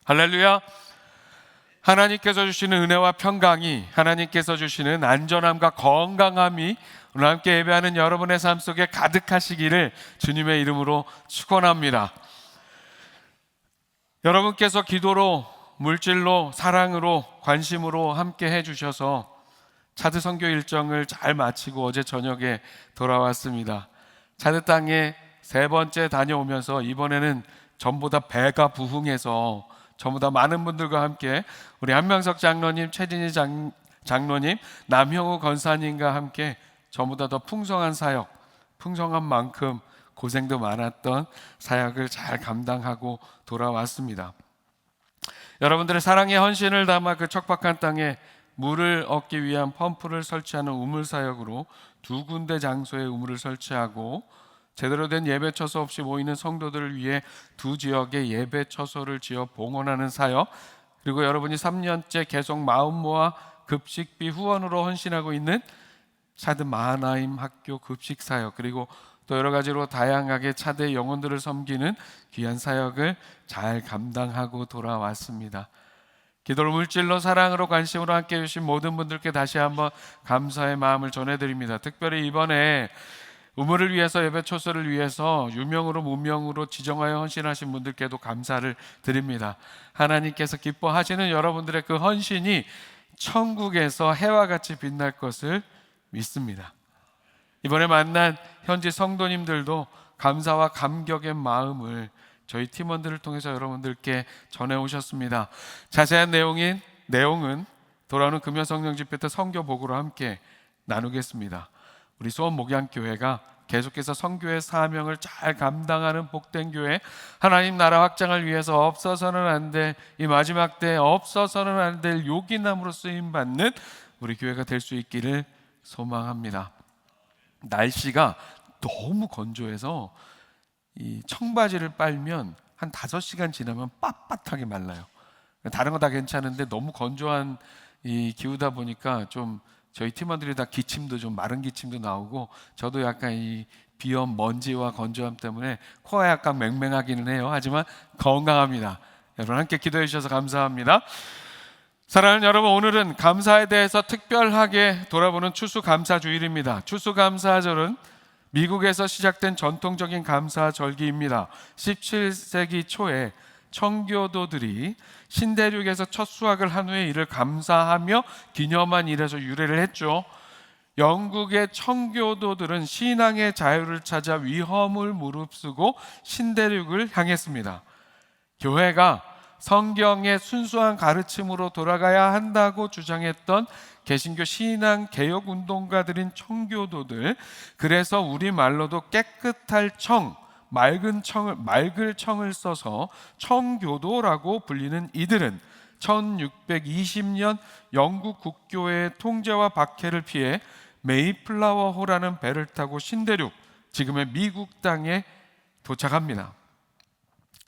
할렐루야. 하나님께서 주시는 은혜와 평강이, 하나님께서 주시는 안전함과 건강함이 오늘 함께 예배하는 여러분의 삶 속에 가득하시기를 주님의 이름으로 축원합니다. 여러분께서 기도로, 물질로, 사랑으로, 관심으로 함께 해주셔서 차드 선교 일정을 잘 마치고 어제 저녁에 돌아왔습니다. 차드 땅에 세 번째 다녀오면서 이번에는 전보다 배가 부흥해서 전부 다 많은 분들과 함께 우리 한명석 장로님, 최진희 장로님, 남형우 권사님과 함께 전부 다 더 풍성한 사역, 풍성한 만큼 고생도 많았던 사역을 잘 감당하고 돌아왔습니다. 여러분들의 사랑의 헌신을 담아 그 척박한 땅에 물을 얻기 위한 펌프를 설치하는 우물 사역으로 2군데 장소에 우물을 설치하고 제대로 된 예배 처소 없이 모이는 성도들을 위해 2지역에 예배 처소를 지어 봉헌하는 사역, 그리고 여러분이 3년째 계속 마음 모아 급식비 후원으로 헌신하고 있는 차드 마하나임 학교 급식 사역, 그리고 또 여러 가지로 다양하게 차드의 영혼들을 섬기는 귀한 사역을 잘 감당하고 돌아왔습니다. 기도로, 물질로, 사랑으로, 관심으로 함께 해주신 모든 분들께 다시 한번 감사의 마음을 전해드립니다. 특별히 이번에 우물을 위해서, 예배 초소를 위해서 유명으로 무명으로 지정하여 헌신하신 분들께도 감사를 드립니다. 하나님께서 기뻐하시는 여러분들의 그 헌신이 천국에서 해와 같이 빛날 것을 믿습니다. 이번에 만난 현지 성도님들도 감사와 감격의 마음을 저희 팀원들을 통해서 여러분들께 전해오셨습니다. 자세한 내용은 돌아오는 금요성령 집회 때 선교복으로 함께 나누겠습니다. 우리 수원목양교회가 계속해서 선교의 사명을 잘 감당하는 복된 교회, 하나님 나라 확장을 위해서 없어서는 안 될, 이 마지막 때 없어서는 안 될 요긴함으로 쓰임받는 우리 교회가 될 수 있기를 소망합니다. 날씨가 너무 건조해서 이 청바지를 빨면 한 5시간 지나면 빳빳하게 말라요. 다른 거 다 괜찮은데 너무 건조한 이 기후다 보니까 좀 저희 팀원들이 다 기침도, 좀 마른 기침도 나오고, 저도 약간 이 비염, 먼지와 건조함 때문에 코가 약간 맹맹하기는 해요. 하지만 건강합니다. 여러분 함께 기도해 주셔서 감사합니다. 사랑하는 여러분, 오늘은 감사에 대해서 특별하게 돌아보는 추수감사주일입니다. 추수감사절은 미국에서 시작된 전통적인 감사절기입니다. 17세기 초에 청교도들이 신대륙에서 첫 수확을 한 후에 이를 감사하며 기념한 일에서 유래를 했죠. 영국의 청교도들은 신앙의 자유를 찾아 위험을 무릅쓰고 신대륙을 향했습니다. 교회가 성경의 순수한 가르침으로 돌아가야 한다고 주장했던 개신교 신앙 개혁 운동가들인 청교도들, 그래서 우리말로도 깨끗할 청, 맑을 청을 써서 청교도라고 불리는 이들은 1620년 영국 국교회의 통제와 박해를 피해 메이플라워호라는 배를 타고 신대륙, 지금의 미국 땅에 도착합니다.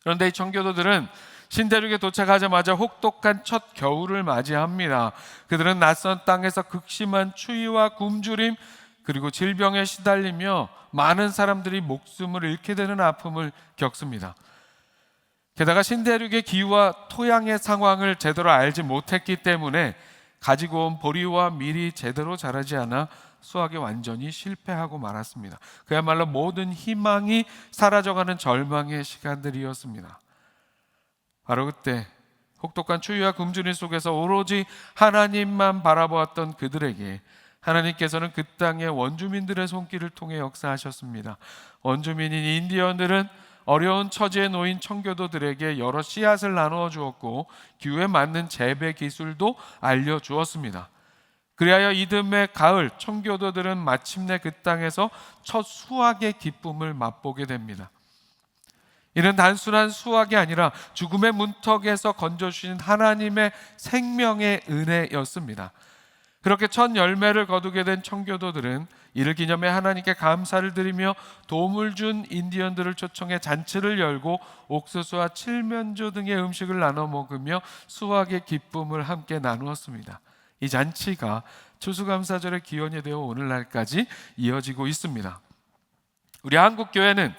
그런데 이 청교도들은 신대륙에 도착하자마자 혹독한 첫 겨울을 맞이합니다. 그들은 낯선 땅에서 극심한 추위와 굶주림, 그리고 질병에 시달리며 많은 사람들이 목숨을 잃게 되는 아픔을 겪습니다. 게다가 신대륙의 기후와 토양의 상황을 제대로 알지 못했기 때문에 가지고 온 보리와 밀이 제대로 자라지 않아 수확에 완전히 실패하고 말았습니다. 그야말로 모든 희망이 사라져가는 절망의 시간들이었습니다. 바로 그때 혹독한 추위와 굶주림 속에서 오로지 하나님만 바라보았던 그들에게 하나님께서는 그 땅의 원주민들의 손길을 통해 역사하셨습니다. 원주민인 인디언들은 어려운 처지에 놓인 청교도들에게 여러 씨앗을 나누어 주었고 기후에 맞는 재배 기술도 알려주었습니다. 그리하여 이듬해 가을, 청교도들은 마침내 그 땅에서 첫 수확의 기쁨을 맛보게 됩니다. 이는 단순한 수확이 아니라 죽음의 문턱에서 건져주신 하나님의 생명의 은혜였습니다. 그렇게 첫 열매를 거두게 된 청교도들은 이를 기념해 하나님께 감사를 드리며 도움을 준 인디언들을 초청해 잔치를 열고 옥수수와 칠면조 등의 음식을 나눠 먹으며 수확의 기쁨을 함께 나누었습니다. 이 잔치가 추수감사절의 기원이 되어 오늘날까지 이어지고 있습니다. 우리 한국교회는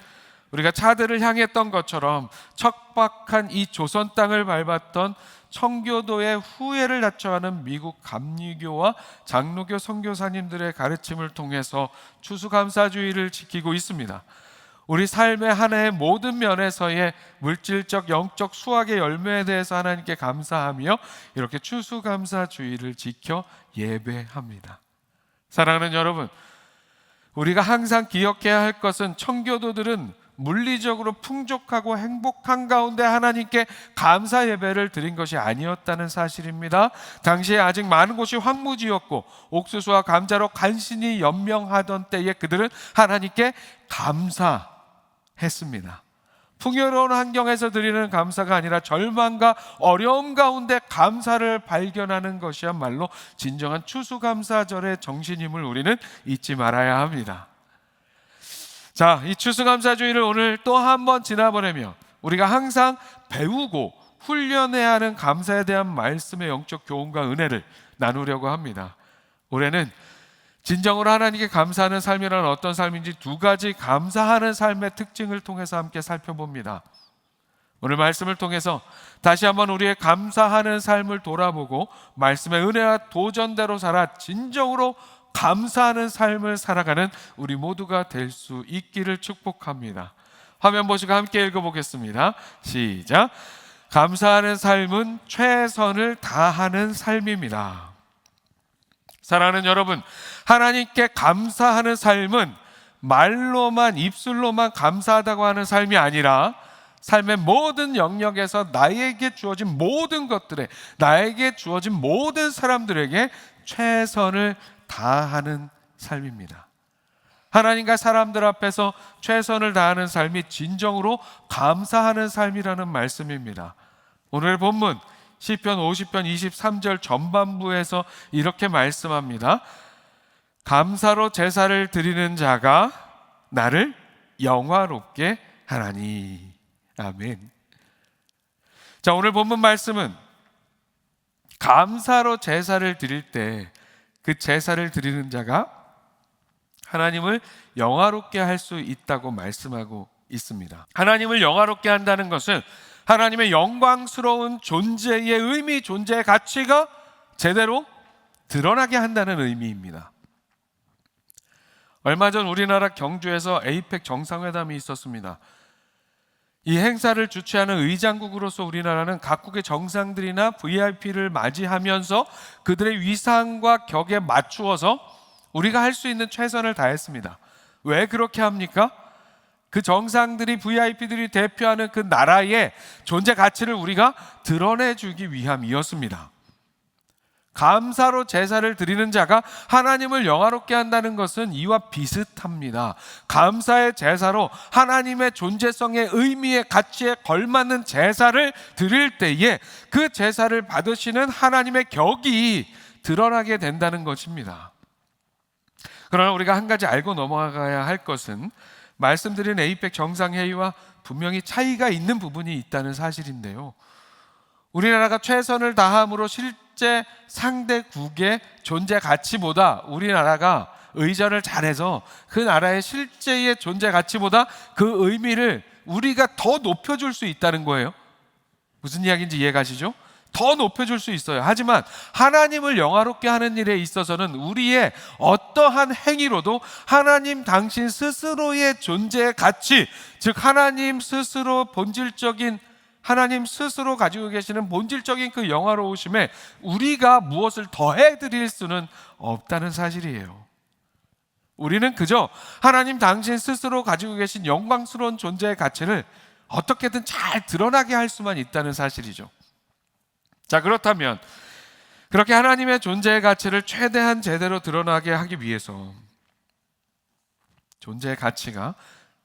우리가 차들을 향했던 것처럼 척박한 이 조선 땅을 밟았던 청교도의 후예를 낮춰가는 미국 감리교와 장로교 선교사님들의 가르침을 통해서 추수감사주의를 지키고 있습니다. 우리 삶의 한 해의 모든 면에서의 물질적, 영적, 수학의 열매에 대해서 하나님께 감사하며 이렇게 추수감사주의를 지켜 예배합니다. 사랑하는 여러분, 우리가 항상 기억해야 할 것은 청교도들은 물리적으로 풍족하고 행복한 가운데 하나님께 감사 예배를 드린 것이 아니었다는 사실입니다. 당시에 아직 많은 곳이 황무지였고 옥수수와 감자로 간신히 연명하던 때에 그들은 하나님께 감사했습니다. 풍요로운 환경에서 드리는 감사가 아니라 절망과 어려움 가운데 감사를 발견하는 것이야말로 진정한 추수감사절의 정신임을 우리는 잊지 말아야 합니다. 자, 이 추수감사주의를 오늘 또 한 번 지나보내며 우리가 항상 배우고 훈련해야 하는 감사에 대한 말씀의 영적 교훈과 은혜를 나누려고 합니다. 올해는 진정으로 하나님께 감사하는 삶이란 어떤 삶인지 두 가지 감사하는 삶의 특징을 통해서 함께 살펴봅니다. 오늘 말씀을 통해서 다시 한번 우리의 감사하는 삶을 돌아보고 말씀의 은혜와 도전대로 살아 진정으로 감사하는 삶을 살아가는 우리 모두가 될 수 있기를 축복합니다. 화면 보시고 함께 읽어보겠습니다. 시작. 감사하는 삶은 최선을 다하는 삶입니다. 사랑하는 여러분, 하나님께 감사하는 삶은 말로만, 입술로만 감사하다고 하는 삶이 아니라 삶의 모든 영역에서 나에게 주어진 모든 것들에, 나에게 주어진 모든 사람들에게 최선을 다하는 삶입니다. 하나님과 사람들 앞에서 최선을 다하는 삶이 진정으로 감사하는 삶이라는 말씀입니다. 오늘 본문 시편 50편 23절 전반부에서 이렇게 말씀합니다. 감사로 제사를 드리는 자가 나를 영화롭게 하나니. 아멘. 자, 오늘 본문 말씀은 감사로 제사를 드릴 때 그 제사를 드리는 자가 하나님을 영화롭게 할 수 있다고 말씀하고 있습니다. 하나님을 영화롭게 한다는 것은 하나님의 영광스러운 존재의 의미, 존재의 가치가 제대로 드러나게 한다는 의미입니다. 얼마 전 우리나라 경주에서 에이펙 정상회담이 있었습니다. 이 행사를 주최하는 의장국으로서 우리나라는 각국의 정상들이나 VIP를 맞이하면서 그들의 위상과 격에 맞추어서 우리가 할 수 있는 최선을 다했습니다. 왜 그렇게 합니까? 그 정상들이, VIP들이 대표하는 그 나라의 존재 가치를 우리가 드러내주기 위함이었습니다. 감사로 제사를 드리는 자가 하나님을 영화롭게 한다는 것은 이와 비슷합니다. 감사의 제사로 하나님의 존재성의 의미의 가치에 걸맞는 제사를 드릴 때에 그 제사를 받으시는 하나님의 격이 드러나게 된다는 것입니다. 그러나 우리가 한 가지 알고 넘어가야 할 것은 말씀드린 에이펙 정상회의와 분명히 차이가 있는 부분이 있다는 사실인데요. 우리나라가 최선을 다함으로 실제 상대국의 존재 가치보다 우리나라가 의전을 잘해서 그 나라의 실제의 존재 가치보다 그 의미를 우리가 더 높여줄 수 있다는 거예요. 무슨 이야기인지 이해가시죠? 더 높여줄 수 있어요. 하지만 하나님을 영화롭게 하는 일에 있어서는 우리의 어떠한 행위로도 하나님 당신 스스로의 존재의 가치, 즉 하나님 스스로 본질적인, 하나님 스스로 가지고 계시는 본질적인 그 영화로우심에 우리가 무엇을 더해 드릴 수는 없다는 사실이에요. 우리는 그저 하나님 당신 스스로 가지고 계신 영광스러운 존재의 가치를 어떻게든 잘 드러나게 할 수만 있다는 사실이죠. 자, 그렇다면 그렇게 하나님의 존재의 가치를 최대한 제대로 드러나게 하기 위해서, 존재의 가치가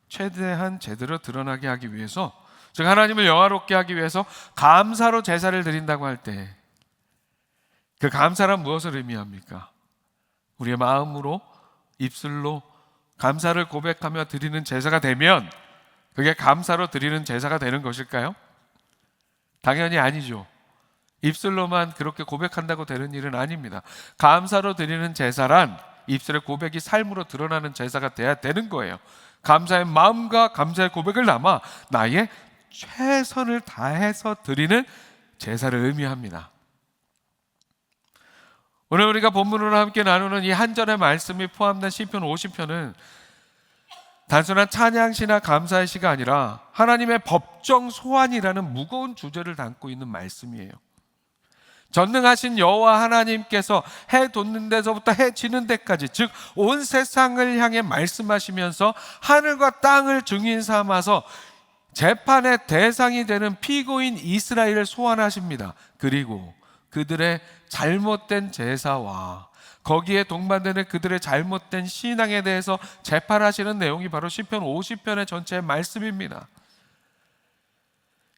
최대한 제대로 드러나게 하기 위해서, 즉 하나님을 영화롭게 하기 위해서 감사로 제사를 드린다고 할 때 그 감사란 무엇을 의미합니까? 우리의 마음으로, 입술로 감사를 고백하며 드리는 제사가 되면 그게 감사로 드리는 제사가 되는 것일까요? 당연히 아니죠. 입술로만 그렇게 고백한다고 되는 일은 아닙니다. 감사로 드리는 제사란 입술의 고백이 삶으로 드러나는 제사가 돼야 되는 거예요. 감사의 마음과 감사의 고백을 담아 나의 최선을 다해서 드리는 제사를 의미합니다. 오늘 우리가 본문으로 함께 나누는 이 한 절의 말씀이 포함된 시편 50편은 단순한 찬양시나 감사의 시가 아니라 하나님의 법정 소환이라는 무거운 주제를 담고 있는 말씀이에요. 전능하신 여호와 하나님께서 해 돋는 데서부터 해 지는 데까지, 즉 온 세상을 향해 말씀하시면서 하늘과 땅을 증인 삼아서 재판의 대상이 되는 피고인 이스라엘을 소환하십니다. 그리고 그들의 잘못된 제사와 거기에 동반되는 그들의 잘못된 신앙에 대해서 재판하시는 내용이 바로 시편 50편의 전체의 말씀입니다.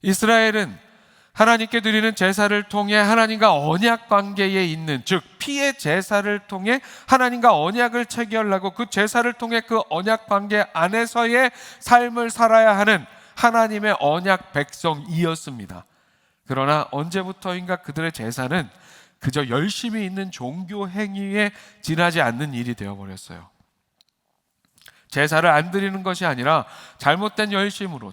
이스라엘은 하나님께 드리는 제사를 통해 하나님과 언약 관계에 있는, 즉 피의 제사를 통해 하나님과 언약을 체결하고 그 제사를 통해 그 언약 관계 안에서의 삶을 살아야 하는 하나님의 언약 백성이었습니다. 그러나 언제부터인가 그들의 제사는 그저 열심히 있는 종교 행위에 지나지 않는 일이 되어버렸어요. 제사를 안 드리는 것이 아니라 잘못된 열심으로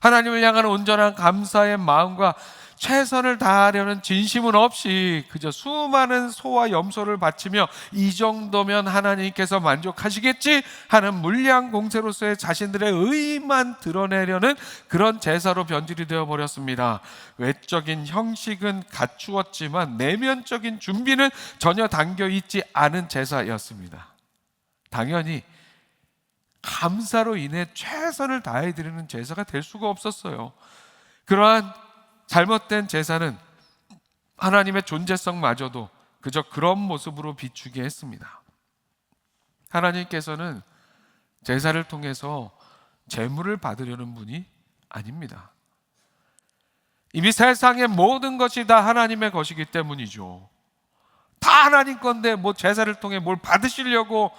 하나님을 향한 온전한 감사의 마음과 최선을 다하려는 진심은 없이 그저 수많은 소와 염소를 바치며 이 정도면 하나님께서 만족하시겠지 하는 물량 공세로서의 자신들의 의만 드러내려는 그런 제사로 변질이 되어버렸습니다. 외적인 형식은 갖추었지만 내면적인 준비는 전혀 담겨있지 않은 제사였습니다. 당연히 감사로 인해 최선을 다해드리는 제사가 될 수가 없었어요. 그러한 잘못된 제사는 하나님의 존재성마저도 그저 그런 모습으로 비추게 했습니다. 하나님께서는 제사를 통해서 제물을 받으려는 분이 아닙니다. 이미 세상의 모든 것이 다 하나님의 것이기 때문이죠. 다 하나님 건데 뭐 제사를 통해 뭘 받으시려고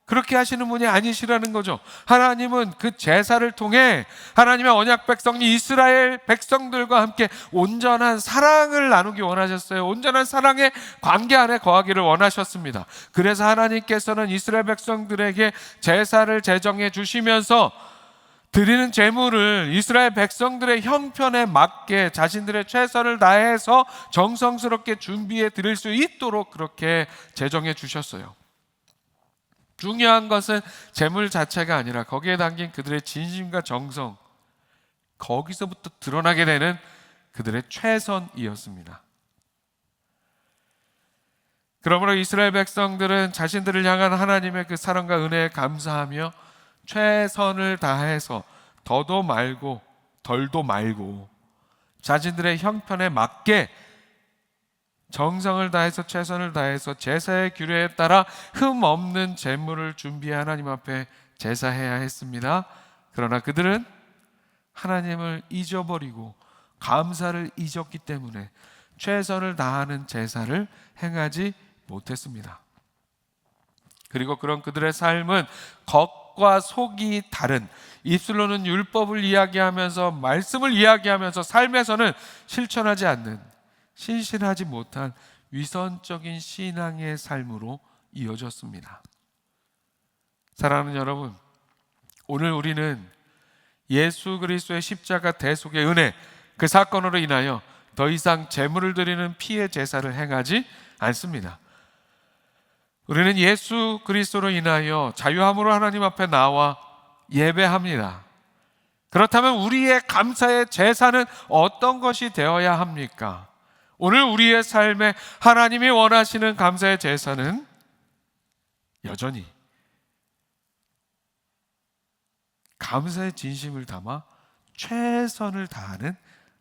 그렇게 하시는 분이 아니시라는 거죠. 하나님은 그 제사를 통해 하나님의 언약 백성 이스라엘 백성들과 함께 온전한 사랑을 나누기 원하셨어요. 온전한 사랑의 관계 안에 거하기를 원하셨습니다. 그래서 하나님께서는 이스라엘 백성들에게 제사를 제정해 주시면서 드리는 제물을 이스라엘 백성들의 형편에 맞게 자신들의 최선을 다해서 정성스럽게 준비해 드릴 수 있도록 그렇게 제정해 주셨어요. 중요한 것은 제물 자체가 아니라 거기에 담긴 그들의 진심과 정성, 거기서부터 드러나게 되는 그들의 최선이었습니다. 그러므로 이스라엘 백성들은 자신들을 향한 하나님의 그 사랑과 은혜에 감사하며 최선을 다해서 더도 말고 덜도 말고 자신들의 형편에 맞게 정성을 다해서 최선을 다해서 제사의 규례에 따라 흠 없는 제물을 준비해 하나님 앞에 제사해야 했습니다. 그러나 그들은 하나님을 잊어버리고 감사를 잊었기 때문에 최선을 다하는 제사를 행하지 못했습니다. 그리고 그런 그들의 삶은 겉과 속이 다른, 입술로는 율법을 이야기하면서 말씀을 이야기하면서 삶에서는 실천하지 않는, 신실하지 못한 위선적인 신앙의 삶으로 이어졌습니다. 사랑하는 여러분, 오늘 우리는 예수 그리스도의 십자가 대속의 은혜, 그 사건으로 인하여 더 이상 제물을 드리는 피의 제사를 행하지 않습니다. 우리는 예수 그리스도로 인하여 자유함으로 하나님 앞에 나와 예배합니다. 그렇다면 우리의 감사의 제사는 어떤 것이 되어야 합니까? 오늘 우리의 삶에 하나님이 원하시는 감사의 제사는 여전히 감사의 진심을 담아 최선을 다하는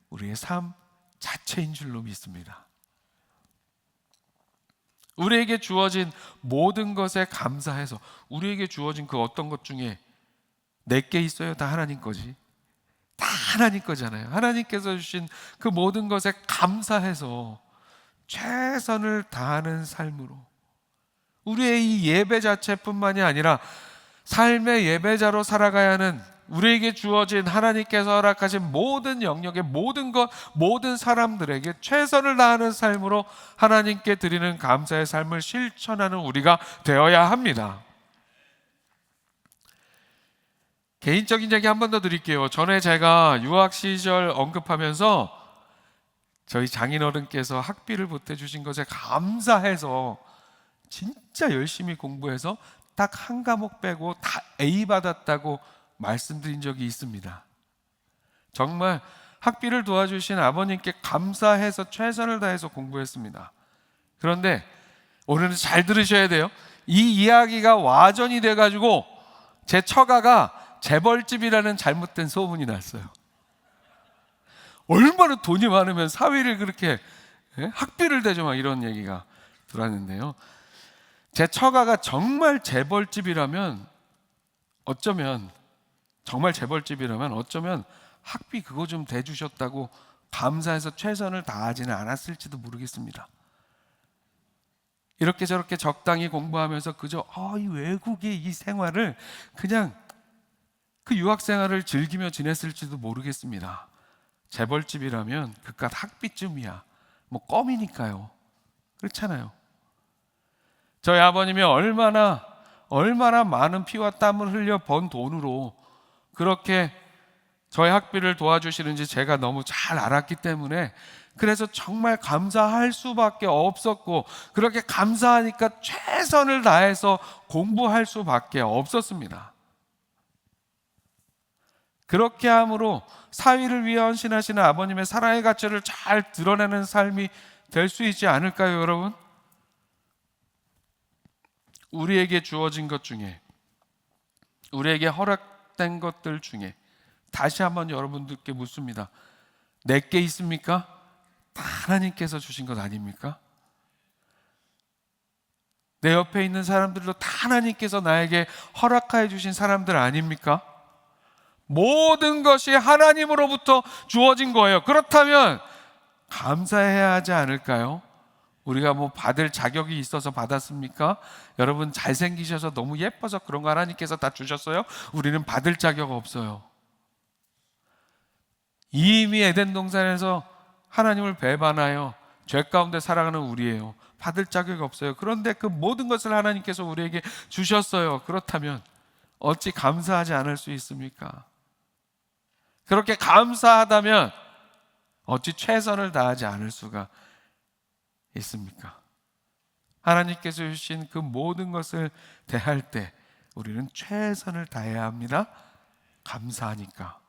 우리의 삶 자체인 줄로 믿습니다. 우리에게 주어진 모든 것에 감사해서, 우리에게 주어진 그 어떤 것 중에 내게 있어요? 다 하나님 거지. 다 하나님 거잖아요. 하나님께서 주신 그 모든 것에 감사해서 최선을 다하는 삶으로, 우리의 이 예배 자체뿐만이 아니라 삶의 예배자로 살아가야 하는 우리에게 주어진 하나님께서 허락하신 모든 영역의 모든 것, 모든 사람들에게 최선을 다하는 삶으로 하나님께 드리는 감사의 삶을 실천하는 우리가 되어야 합니다. 개인적인 얘기 한 번 더 드릴게요. 전에 제가 유학 시절 언급하면서 저희 장인어른께서 학비를 보태주신 것에 감사해서 진짜 열심히 공부해서 딱 한 과목 빼고 다 A 받았다고 말씀드린 적이 있습니다. 정말 학비를 도와주신 아버님께 감사해서 최선을 다해서 공부했습니다. 그런데 오늘은 잘 들으셔야 돼요. 이 이야기가 와전이 돼가지고 제 처가가 재벌집이라는 잘못된 소문이 났어요. 얼마나 돈이 많으면 사위를 그렇게 학비를 대죠, 막 이런 얘기가 들었는데요. 제 처가가 정말 재벌집이라면 어쩌면 학비 그거 좀 대주셨다고 감사해서 최선을 다하지는 않았을지도 모르겠습니다. 이렇게 저렇게 적당히 공부하면서 그저 이 외국의 이 생활을 그냥 그 유학 생활을 즐기며 지냈을지도 모르겠습니다. 재벌집이라면 그깟 학비쯤이야 뭐 껌이니까요. 그렇잖아요. 저희 아버님이 얼마나 많은 피와 땀을 흘려 번 돈으로 그렇게 저희 학비를 도와주시는지 제가 너무 잘 알았기 때문에, 그래서 정말 감사할 수밖에 없었고, 그렇게 감사하니까 최선을 다해서 공부할 수밖에 없었습니다. 그렇게 함으로 사위를 위해 헌신하시는 아버님의 사랑의 가치를 잘 드러내는 삶이 될 수 있지 않을까요, 여러분? 우리에게 주어진 것 중에, 우리에게 허락된 것들 중에 다시 한번 여러분들께 묻습니다. 내게 있습니까? 다 하나님께서 주신 것 아닙니까? 내 옆에 있는 사람들도 다 하나님께서 나에게 허락하여 주신 사람들 아닙니까? 모든 것이 하나님으로부터 주어진 거예요. 그렇다면 감사해야 하지 않을까요? 우리가 뭐 받을 자격이 있어서 받았습니까? 여러분 잘생기셔서 너무 예뻐서 그런 거 하나님께서 다 주셨어요? 우리는 받을 자격 없어요. 이미 에덴 동산에서 하나님을 배반하여 죄 가운데 살아가는 우리예요. 받을 자격이 없어요. 그런데 그 모든 것을 하나님께서 우리에게 주셨어요. 그렇다면 어찌 감사하지 않을 수 있습니까? 그렇게 감사하다면 어찌 최선을 다하지 않을 수가 있습니까? 하나님께서 주신 그 모든 것을 대할 때 우리는 최선을 다해야 합니다. 감사하니까.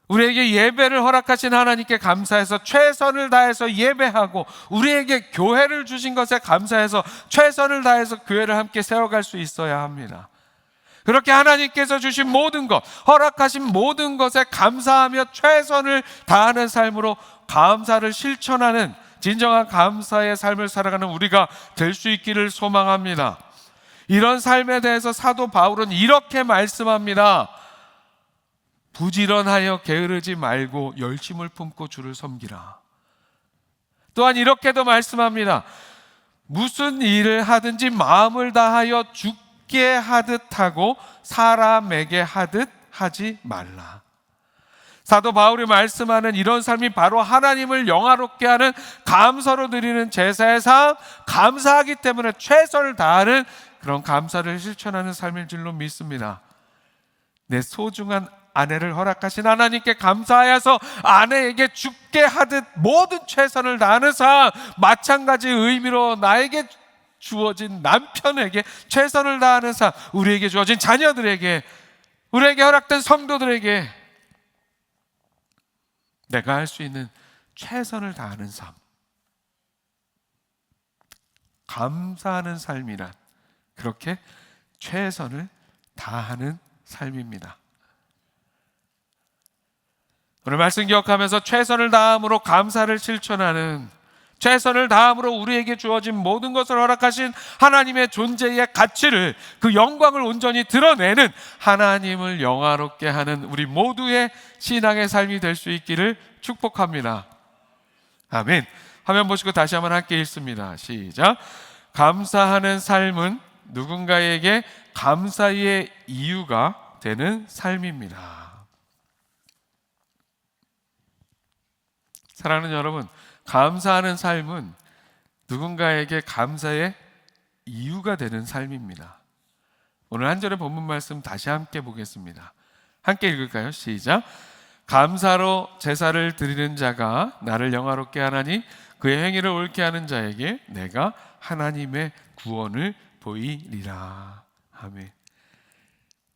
우리에게 예배를 허락하신 하나님께 감사해서 최선을 다해서 예배하고, 우리에게 교회를 주신 것에 감사해서 최선을 다해서 교회를 함께 세워갈 수 있어야 합니다. 그렇게 하나님께서 주신 모든 것, 허락하신 모든 것에 감사하며 최선을 다하는 삶으로 감사를 실천하는 진정한 감사의 삶을 살아가는 우리가 될 수 있기를 소망합니다. 이런 삶에 대해서 사도 바울은 이렇게 말씀합니다. 부지런하여 게으르지 말고 열심을 품고 주를 섬기라. 또한 이렇게도 말씀합니다. 무슨 일을 하든지 마음을 다하여 주께 하듯 하고 사람에게 하듯 하지 말라. 사도 바울이 말씀하는 이런 삶이 바로 하나님을 영화롭게 하는 감사로 드리는 제사의 삶, 감사하기 때문에 최선을 다하는 그런 감사를 실천하는 삶일 줄로 믿습니다. 내 소중한 아내를 허락하신 하나님께 감사하여서 아내에게 죽게 하듯 모든 최선을 다하는 삶, 마찬가지 의미로 나에게 주어진 남편에게 최선을 다하는 삶, 우리에게 주어진 자녀들에게, 우리에게 허락된 성도들에게 내가 할 수 있는 최선을 다하는 삶, 감사하는 삶이란 그렇게 최선을 다하는 삶입니다. 오늘 말씀 기억하면서 최선을 다함으로 감사를 실천하는, 최선을 다함으로 우리에게 주어진 모든 것을 허락하신 하나님의 존재의 가치를, 그 영광을 온전히 드러내는, 하나님을 영화롭게 하는 우리 모두의 신앙의 삶이 될 수 있기를 축복합니다. 아멘. 화면 보시고 다시 한번 함께 읽습니다. 시작. 감사하는 삶은 누군가에게 감사의 이유가 되는 삶입니다. 사랑하는 여러분, 감사하는 삶은 누군가에게 감사의 이유가 되는 삶입니다. 오늘 한 절의 본문 말씀 다시 함께 보겠습니다. 함께 읽을까요? 시작. 감사로 제사를 드리는 자가 나를 영화롭게 하나니 그의 행위를 옳게 하는 자에게 내가 하나님의 구원을 보이리라. 아멘.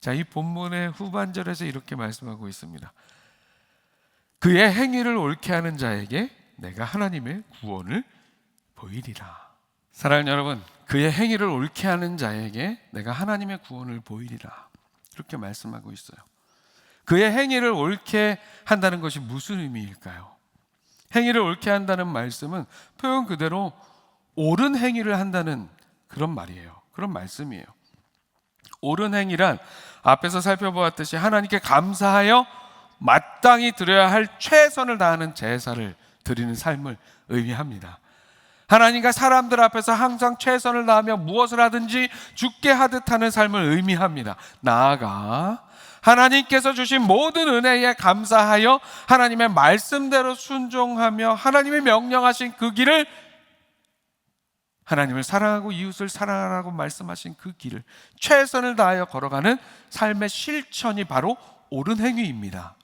자, 이 본문의 후반절에서 이렇게 말씀하고 있습니다. 그의 행위를 옳게 하는 자에게 내가 하나님의 구원을 보이리라. 사랑하는 여러분, 그의 행위를 옳게 하는 자에게 내가 하나님의 구원을 보이리라. 이렇게 말씀하고 있어요. 그의 행위를 옳게 한다는 것이 무슨 의미일까요? 행위를 옳게 한다는 말씀은 표현 그대로 옳은 행위를 한다는 그런 말이에요. 그런 말씀이에요. 옳은 행위란 앞에서 살펴보았듯이 하나님께 감사하여 마땅히 드려야 할 최선을 다하는 제사를 드리는 삶을 의미합니다. 하나님과 사람들 앞에서 항상 최선을 다하며 무엇을 하든지 죽게 하듯 하는 삶을 의미합니다. 나아가 하나님께서 주신 모든 은혜에 감사하여 하나님의 말씀대로 순종하며 하나님이 명령하신 그 길을, 하나님을 사랑하고 이웃을 사랑하라고 말씀하신 그 길을 최선을 다하여 걸어가는 삶의 실천이 바로 옳은 행위입니다.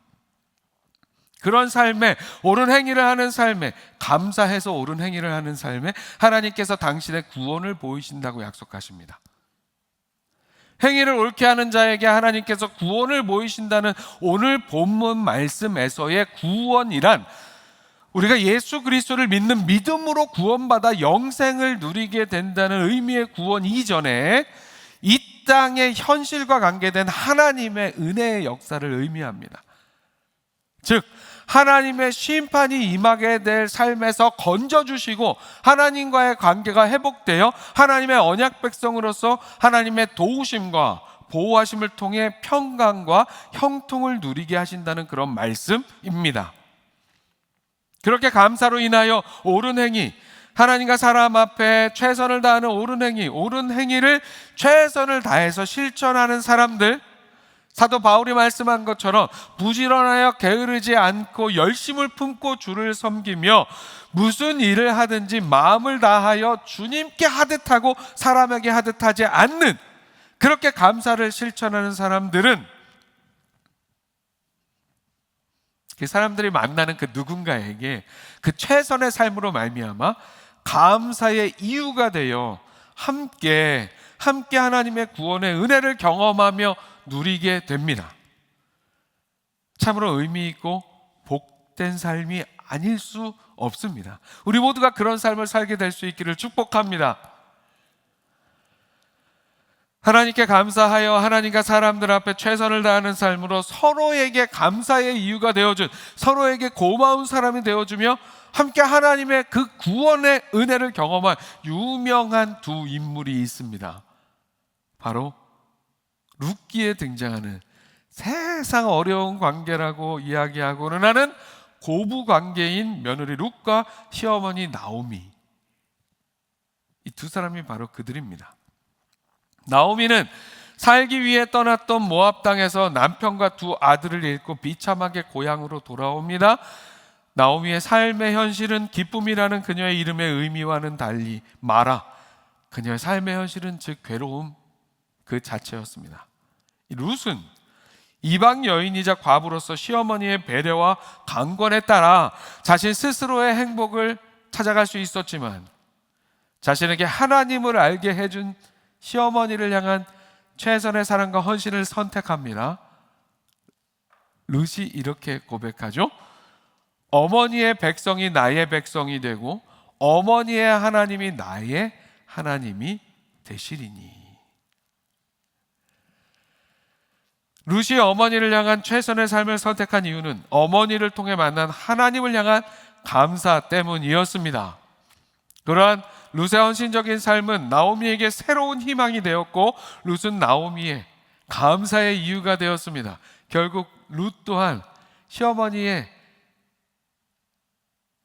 그런 삶에, 옳은 행위를 하는 삶에, 감사해서 옳은 행위를 하는 삶에 하나님께서 당신의 구원을 보이신다고 약속하십니다. 행위를 옳게 하는 자에게 하나님께서 구원을 보이신다는 오늘 본문 말씀에서의 구원이란, 우리가 예수 그리스도를 믿는 믿음으로 구원받아 영생을 누리게 된다는 의미의 구원 이전에 이 땅의 현실과 관계된 하나님의 은혜의 역사를 의미합니다. 즉 하나님의 심판이 임하게 될 삶에서 건져주시고 하나님과의 관계가 회복되어 하나님의 언약 백성으로서 하나님의 도우심과 보호하심을 통해 평강과 형통을 누리게 하신다는 그런 말씀입니다. 그렇게 감사로 인하여 옳은 행위, 하나님과 사람 앞에 최선을 다하는 옳은 행위, 옳은 행위를 최선을 다해서 실천하는 사람들, 사도 바울이 말씀한 것처럼 부지런하여 게으르지 않고 열심을 품고 주를 섬기며 무슨 일을 하든지 마음을 다하여 주님께 하듯 하고 사람에게 하듯 하지 않는, 그렇게 감사를 실천하는 사람들은 그 사람들이 만나는 그 누군가에게 그 최선의 삶으로 말미암아 감사의 이유가 되어 함께 하나님의 구원의 은혜를 경험하며 누리게 됩니다. 참으로 의미 있고 복된 삶이 아닐 수 없습니다. 우리 모두가 그런 삶을 살게 될 수 있기를 축복합니다. 하나님께 감사하여 하나님과 사람들 앞에 최선을 다하는 삶으로 서로에게 감사의 이유가 되어준, 서로에게 고마운 사람이 되어주며 함께 하나님의 그 구원의 은혜를 경험한 유명한 두 인물이 있습니다. 바로 룻기에 등장하는 세상 어려운 관계라고 이야기하고는 하는 고부 관계인 며느리 룻과 시어머니 나오미, 이 두 사람이 바로 그들입니다. 나오미는 살기 위해 떠났던 모압 땅에서 남편과 두 아들을 잃고 비참하게 고향으로 돌아옵니다. 나오미의 삶의 현실은 기쁨이라는 그녀의 이름의 의미와는 달리 마라, 그녀의 삶의 현실은 즉 괴로움 그 자체였습니다. 룻은 이방 여인이자 과부로서 시어머니의 배려와 강권에 따라 자신 스스로의 행복을 찾아갈 수 있었지만 자신에게 하나님을 알게 해준 시어머니를 향한 최선의 사랑과 헌신을 선택합니다. 룻이 이렇게 고백하죠. 어머니의 백성이 나의 백성이 되고 어머니의 하나님이 나의 하나님이 되시리니. 룻이 어머니를 향한 최선의 삶을 선택한 이유는 어머니를 통해 만난 하나님을 향한 감사 때문이었습니다. 그러한 룻의 헌신적인 삶은 나오미에게 새로운 희망이 되었고 룻은 나오미의 감사의 이유가 되었습니다. 결국 룻 또한 시어머니의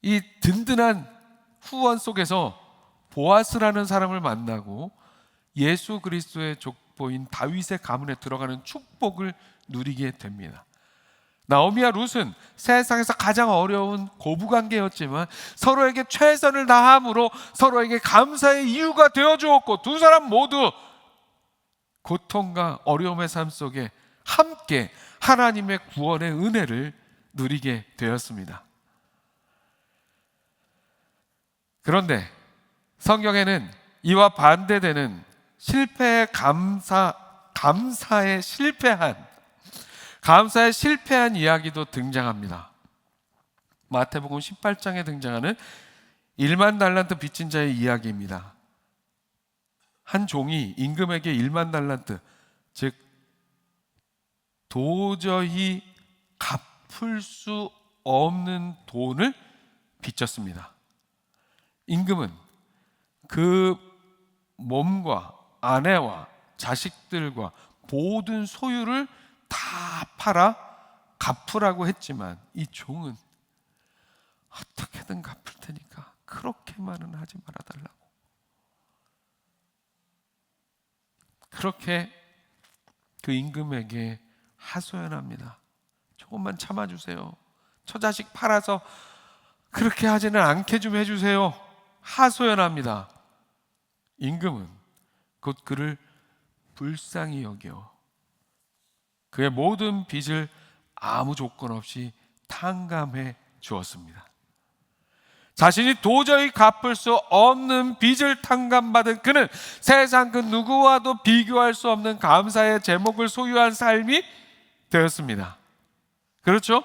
이 든든한 후원 속에서 보아스라는 사람을 만나고 예수 그리스도의 돋보인 다윗의 가문에 들어가는 축복을 누리게 됩니다. 나오미와 룻은 세상에서 가장 어려운 고부관계였지만 서로에게 최선을 다함으로 서로에게 감사의 이유가 되어주었고, 두 사람 모두 고통과 어려움의 삶 속에 함께 하나님의 구원의 은혜를 누리게 되었습니다. 그런데 성경에는 이와 반대되는 감사에 실패한 이야기도 등장합니다. 마태복음 18장에 등장하는 1만 달란트 빚진 자의 이야기입니다. 한 종이 임금에게 1만 달란트, 즉 도저히 갚을 수 없는 돈을 빚졌습니다. 임금은 그 몸과 아내와 자식들과 모든 소유를 다 팔아 갚으라고 했지만 이 종은 어떻게든 갚을 테니까 그렇게만은 하지 말아달라고, 그렇게 그 임금에게 하소연합니다. 조금만 참아주세요. 처자식 팔아서 그렇게 하지는 않게 좀 해주세요. 하소연합니다. 임금은 곧 그를 불쌍히 여겨 그의 모든 빚을 아무 조건 없이 탕감해 주었습니다. 자신이 도저히 갚을 수 없는 빚을 탕감받은 그는 세상 그 누구와도 비교할 수 없는 감사의 제목을 소유한 삶이 되었습니다. 그렇죠?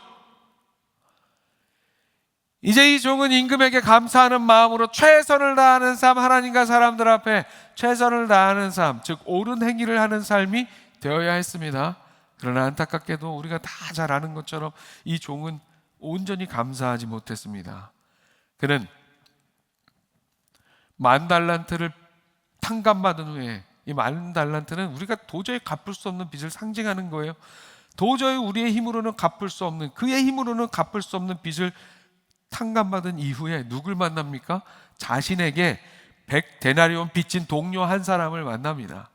이제 이 종은 임금에게 감사하는 마음으로 최선을 다하는 삶, 하나님과 사람들 앞에 최선을 다하는 삶, 즉 옳은 행위를 하는 삶이 되어야 했습니다. 그러나 안타깝게도 우리가 다 잘 아는 것처럼 이 종은 온전히 감사하지 못했습니다. 그는 10,000달란트를 탕감받은 후에, 이 10,000달란트는 우리가 도저히 갚을 수 없는 빚을 상징하는 거예요. 도저히 우리의 힘으로는 갚을 수 없는, 그의 힘으로는 갚을 수 없는 빚을 탕감받은 이후에 누굴 만납니까? 자신에게 100데나리온 빚진 동료 한 사람을 만납니다.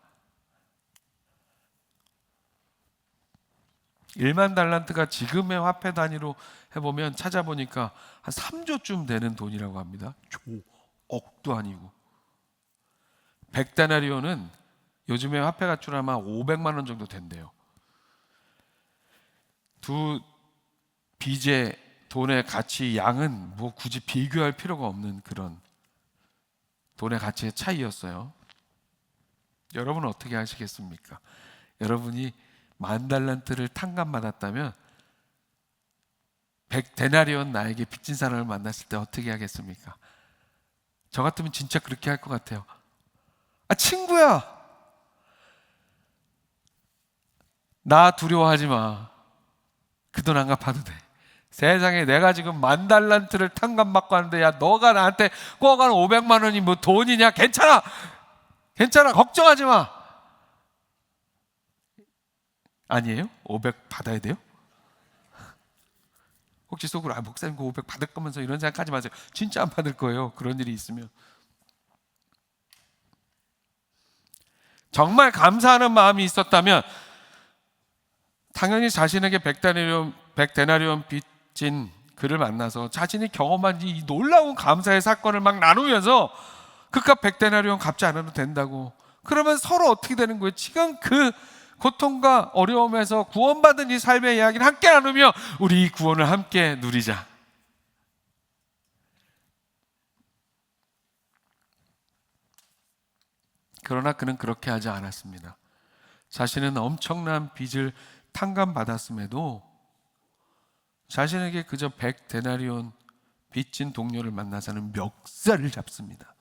1만 달란트가 지금의 화폐 단위로 해보면 찾아보니까 한 3조쯤 되는 돈이라고 합니다. 억도 아니고. 100데나리온은 요즘에 화폐 가치로는 500만 원 정도 된대요. 두 빚의 돈의 가치 양은 뭐 굳이 비교할 필요가 없는 그런 돈의 가치의 차이였어요. 여러분은 어떻게 하시겠습니까? 여러분이 10,000달란트를 탕감받았다면 100데나리온 나에게 빚진 사람을 만났을 때 어떻게 하겠습니까? 저 같으면 진짜 그렇게 할 것 같아요. 친구야, 나 두려워하지 마. 그 돈 안 갚아도 돼. 세상에 내가 지금 10,000달란트를 탕감받고 하는데, 야, 너가 나한테 꼭 한 500만 원이 뭐 돈이냐? 괜찮아, 걱정하지 마. 아니에요? 500 받아야 돼요? 혹시 속으로 목사님 그 500 받을 거면서 이런 생각하지 마세요. 진짜 안 받을 거예요. 그런 일이 있으면. 정말 감사하는 마음이 있었다면 당연히 자신에게 100데나리온 빚진 그를 만나서 자신이 경험한 이 놀라운 감사의 사건을 막 나누면서 그깟 100데나리온 갚지 않아도 된다고. 그러면 서로 어떻게 되는 거예요? 지금 그 고통과 어려움에서 구원받은 이 삶의 이야기를 함께 나누며 우리 이 구원을 함께 누리자. 그러나 그는 그렇게 하지 않았습니다. 자신은 엄청난 빚을 탕감받았음에도 자신에게 그저 100데나리온 빚진 동료를 만나서는 멱살을 잡습니다.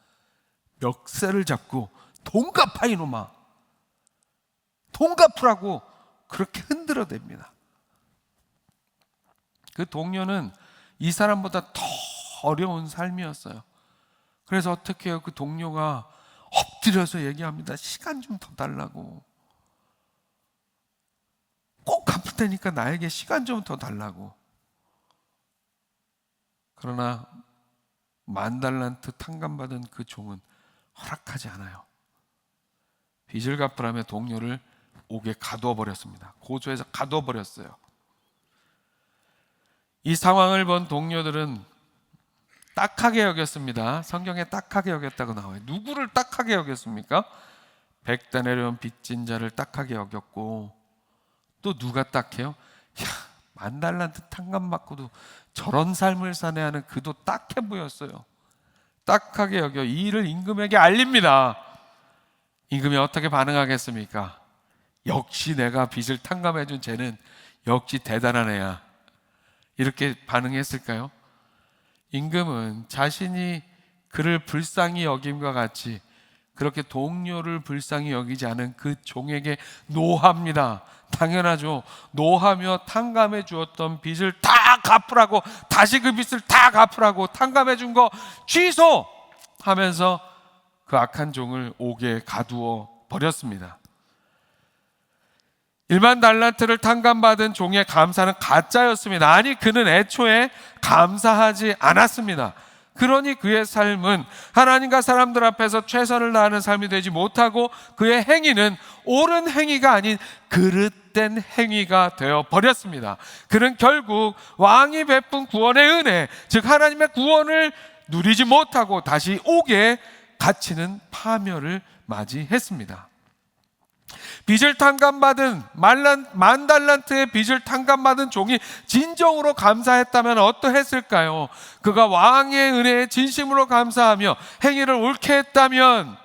멱살을 잡고 돈 갚아 이놈아, 돈 갚으라고 그렇게 흔들어댑니다. 그 동료는 이 사람보다 더 어려운 삶이었어요. 그래서 어떻게 해요? 그 동료가 엎드려서 얘기합니다. 시간 좀 더 달라고. 꼭 갚을 테니까 나에게 시간 좀 더 달라고. 그러나 10,000달란트 탕감받은 그 종은 허락하지 않아요. 빚을 갚으라며 동료를 옥에 가두어 버렸습니다. 고소해서 가두어 버렸어요. 이 상황을 본 동료들은 딱하게 여겼습니다. 성경에 딱하게 여겼다고 나와요. 누구를 딱하게 여겼습니까? 100대 내려온 빚진 자를 딱하게 여겼고, 또 누가 딱해요? 야, 10,000달란트 탕감 받고도 저런 삶을 사네 하는 그도 딱해 보였어요. 딱하게 여겨 이 일을 임금에게 알립니다. 임금이 어떻게 반응하겠습니까? 역시 내가 빚을 탕감해 준 쟤는 역시 대단한 애야, 이렇게 반응했을까요? 임금은 자신이 그를 불쌍히 여김과 같이 그렇게 동료를 불쌍히 여기지 않은 그 종에게 노합니다. 당연하죠. 노하며 탕감해 주었던 빚을 다 갚으라고, 다시 그 빚을 다 갚으라고, 탕감해 준 거 취소하면서 그 악한 종을 옥에 가두어 버렸습니다. 10,000달란트를 탕감받은 종의 감사는 가짜였습니다. 아니, 그는 애초에 감사하지 않았습니다. 그러니 그의 삶은 하나님과 사람들 앞에서 최선을 다하는 삶이 되지 못하고, 그의 행위는 옳은 행위가 아닌 그릇된 행위가 되어 버렸습니다. 그는 결국 왕이 베푼 구원의 은혜, 즉 하나님의 구원을 누리지 못하고 다시 옥에 갇히는 파멸을 맞이했습니다. 빚을 탕감받은 10,000달란트의 빚을 탕감받은 종이 진정으로 감사했다면 어떠했을까요? 그가 왕의 은혜에 진심으로 감사하며 행위를 옳게 했다면,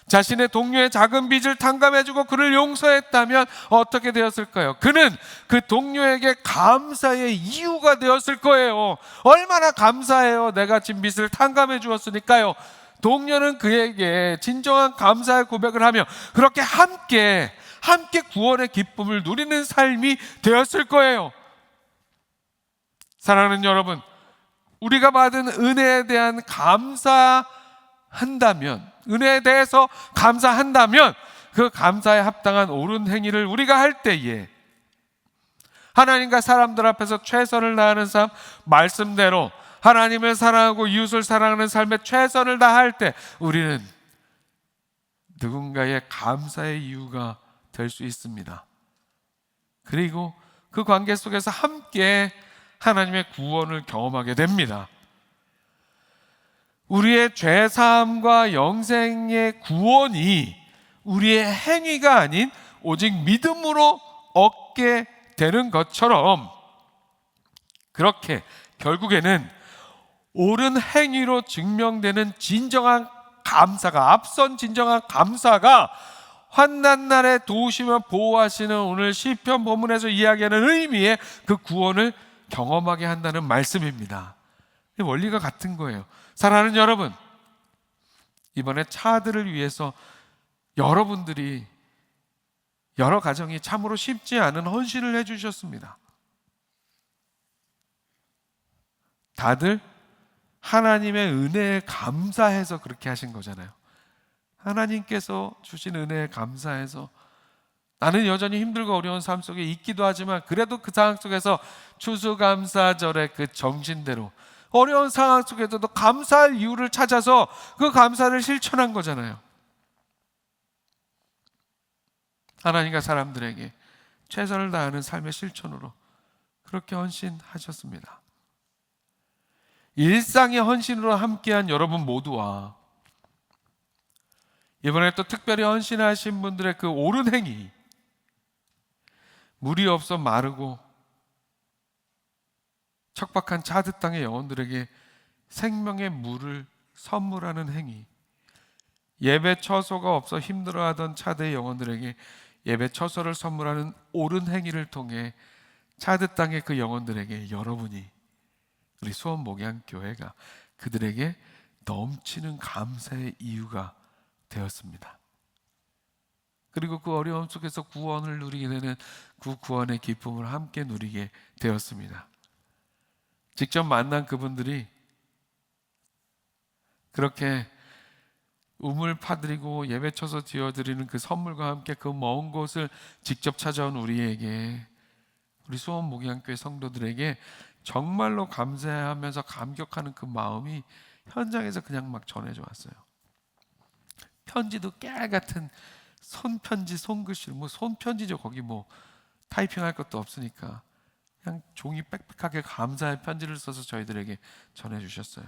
자신의 동료의 작은 빚을 탕감해주고 그를 용서했다면 어떻게 되었을까요? 그는 그 동료에게 감사의 이유가 되었을 거예요. 얼마나 감사해요. 내가 진 빚을 탕감해 주었으니까요. 동료는 그에게 진정한 감사의 고백을 하며 그렇게 함께 구원의 기쁨을 누리는 삶이 되었을 거예요. 사랑하는 여러분, 우리가 받은 은혜에 대한 감사한다면, 은혜에 대해서 감사한다면, 그 감사에 합당한 옳은 행위를 우리가 할 때에 하나님과 사람들 앞에서 최선을 다하는 삶, 말씀대로 하나님을 사랑하고 이웃을 사랑하는 삶에 최선을 다할 때 우리는 누군가의 감사의 이유가 될 수 있습니다. 그리고 그 관계 속에서 함께 하나님의 구원을 경험하게 됩니다. 우리의 죄사함과 영생의 구원이 우리의 행위가 아닌 오직 믿음으로 얻게 되는 것처럼, 그렇게 결국에는 옳은 행위로 증명되는 진정한 감사가, 앞선 진정한 감사가 환난날에 도우시며 보호하시는 오늘 시편 본문에서 이야기하는 의미의 그 구원을 경험하게 한다는 말씀입니다. 원리가 같은 거예요. 사랑하는 여러분, 이번에 차들을 위해서 여러분들이, 여러 가정이 참으로 쉽지 않은 헌신을 해주셨습니다. 다들 하나님의 은혜에 감사해서 그렇게 하신 거잖아요. 하나님께서 주신 은혜에 감사해서 나는 여전히 힘들고 어려운 삶 속에 있기도 하지만 그래도 그 상황 속에서 추수감사절의 그 정신대로 어려운 상황 속에서도 감사할 이유를 찾아서 그 감사를 실천한 거잖아요. 하나님과 사람들에게 최선을 다하는 삶의 실천으로 그렇게 헌신하셨습니다. 일상의 헌신으로 함께한 여러분 모두와 이번에 또 특별히 헌신하신 분들의 그 옳은 행위, 물이 없어 마르고 척박한 차드 땅의 영혼들에게 생명의 물을 선물하는 행위, 예배 처소가 없어 힘들어하던 차드의 영혼들에게 예배 처소를 선물하는 옳은 행위를 통해 차드 땅의 그 영혼들에게 여러분이, 우리 수원 목양교회가 그들에게 넘치는 감사의 이유가 되었습니다. 그리고 그 어려움 속에서 구원을 누리게 되는 그 구원의 기쁨을 함께 누리게 되었습니다. 직접 만난 그분들이 그렇게 우물 파드리고 예배 쳐서 지어드리는 그 선물과 함께 그 먼 곳을 직접 찾아온 우리에게, 우리 수원 목양교회 성도들에게 정말로 감사하면서 감격하는 그 마음이 현장에서 그냥 막 전해져 왔어요. 편지도 깨알같은 손편지, 손글씨로, 뭐 손편지죠. 거기 뭐 타이핑할 것도 없으니까 그냥 종이 빽빽하게 감사의 편지를 써서 저희들에게 전해주셨어요.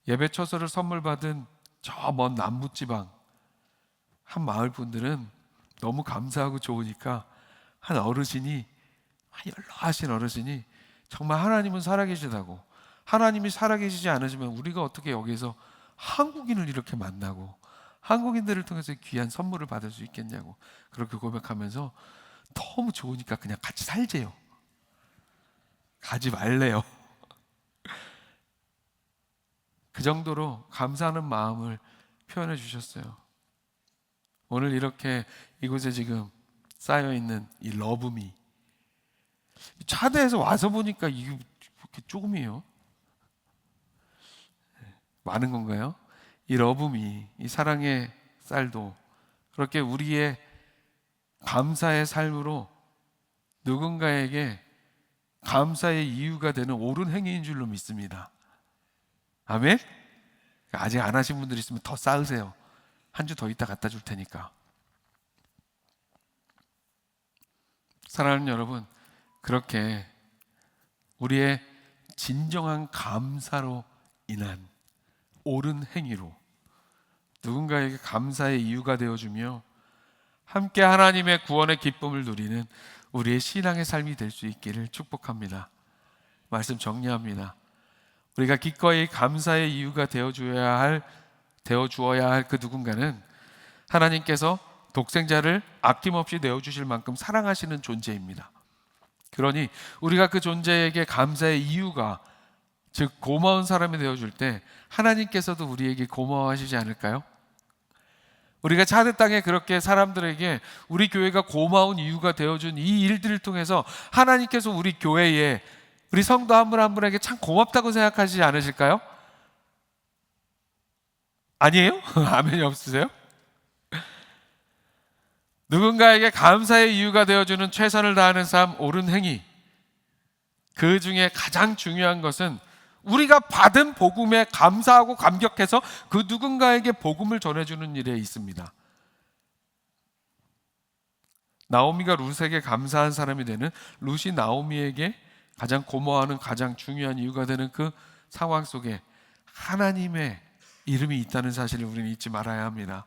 예배 초서를 선물 받은 저 먼 남부지방 한 마을 분들은 너무 감사하고 좋으니까 한 어르신이, 연로하신 어르신이 정말 하나님은 살아계시다고, 하나님이 살아계시지 않으시면 우리가 어떻게 여기서 한국인을 이렇게 만나고 한국인들을 통해서 귀한 선물을 받을 수 있겠냐고 그렇게 고백하면서 너무 좋으니까 그냥 같이 살재요. 가지 말래요. 그 정도로 감사하는 마음을 표현해 주셨어요. 오늘 이렇게 이곳에 지금 쌓여있는 이 러브미, 차대에서 와서 보니까 이게 이렇게 조금이에요. 많은 건가요? 이 러브미, 이 사랑의 쌀도 그렇게 우리의 감사의 삶으로 누군가에게 감사의 이유가 되는 옳은 행위인 줄로 믿습니다. 아멘? 아직 안 하신 분들 있으면 더 쌓으세요. 한 주 더 있다 갖다 줄 테니까. 사랑하는 여러분, 그렇게 우리의 진정한 감사로 인한 옳은 행위로 누군가에게 감사의 이유가 되어주며 함께 하나님의 구원의 기쁨을 누리는 우리의 신앙의 삶이 될 수 있기를 축복합니다. 말씀 정리합니다. 우리가 기꺼이 감사의 이유가 되어주어야 할 그 누군가는 하나님께서 독생자를 아낌없이 내어주실 만큼 사랑하시는 존재입니다. 그러니 우리가 그 존재에게 감사의 이유가, 즉 고마운 사람이 되어줄 때 하나님께서도 우리에게 고마워하시지 않을까요? 우리가 차대 땅에 그렇게 사람들에게 우리 교회가 고마운 이유가 되어준 이 일들을 통해서 하나님께서 우리 교회에, 우리 성도 한 분 한 분에게 참 고맙다고 생각하시지 않으실까요? 아니에요? 아멘이 없으세요? 누군가에게 감사의 이유가 되어주는 최선을 다하는 삶, 옳은 행위, 그 중에 가장 중요한 것은 우리가 받은 복음에 감사하고 감격해서 그 누군가에게 복음을 전해주는 일에 있습니다. 나오미가 룻에게 감사한 사람이 되는, 룻이 나오미에게 가장 고마워하는 가장 중요한 이유가 되는 그 상황 속에 하나님의 이름이 있다는 사실을 우리는 잊지 말아야 합니다.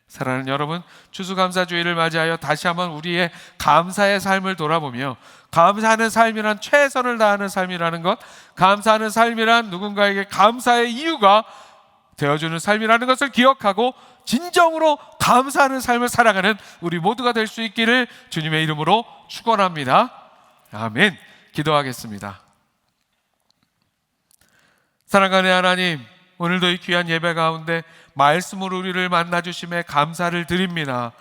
사랑하는 여러분, 추수감사주의를 맞이하여 다시 한번 우리의 감사의 삶을 돌아보며, 감사하는 삶이란 최선을 다하는 삶이라는 것, 감사하는 삶이란 누군가에게 감사의 이유가 되어주는 삶이라는 것을 기억하고 진정으로 감사하는 삶을 살아가는 우리 모두가 될 수 있기를 주님의 이름으로 축원합니다. 아멘. 기도하겠습니다. 사랑하는 하나님, 오늘도 이 귀한 예배 가운데 말씀으로 우리를 만나주심에 감사를 드립니다.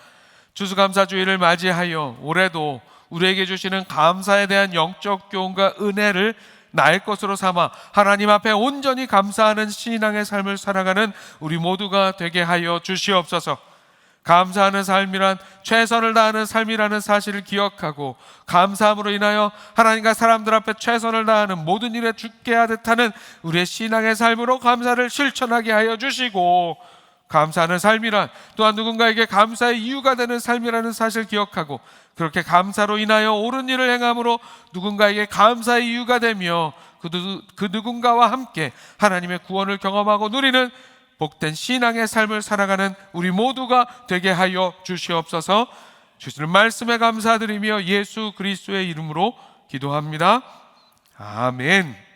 추수감사주의를 맞이하여 올해도 우리에게 주시는 감사에 대한 영적 교훈과 은혜를 나의 것으로 삼아 하나님 앞에 온전히 감사하는 신앙의 삶을 살아가는 우리 모두가 되게 하여 주시옵소서. 감사하는 삶이란 최선을 다하는 삶이라는 사실을 기억하고 감사함으로 인하여 하나님과 사람들 앞에 최선을 다하는 모든 일에 죽게 하듯 하는 우리의 신앙의 삶으로 감사를 실천하게 하여 주시고, 감사하는 삶이란 또한 누군가에게 감사의 이유가 되는 삶이라는 사실을 기억하고 그렇게 감사로 인하여 옳은 일을 행함으로 누군가에게 감사의 이유가 되며 그 누군가와 함께 하나님의 구원을 경험하고 누리는 복된 신앙의 삶을 살아가는 우리 모두가 되게 하여 주시옵소서. 주시는 말씀에 감사드리며 예수 그리스도의 이름으로 기도합니다. 아멘.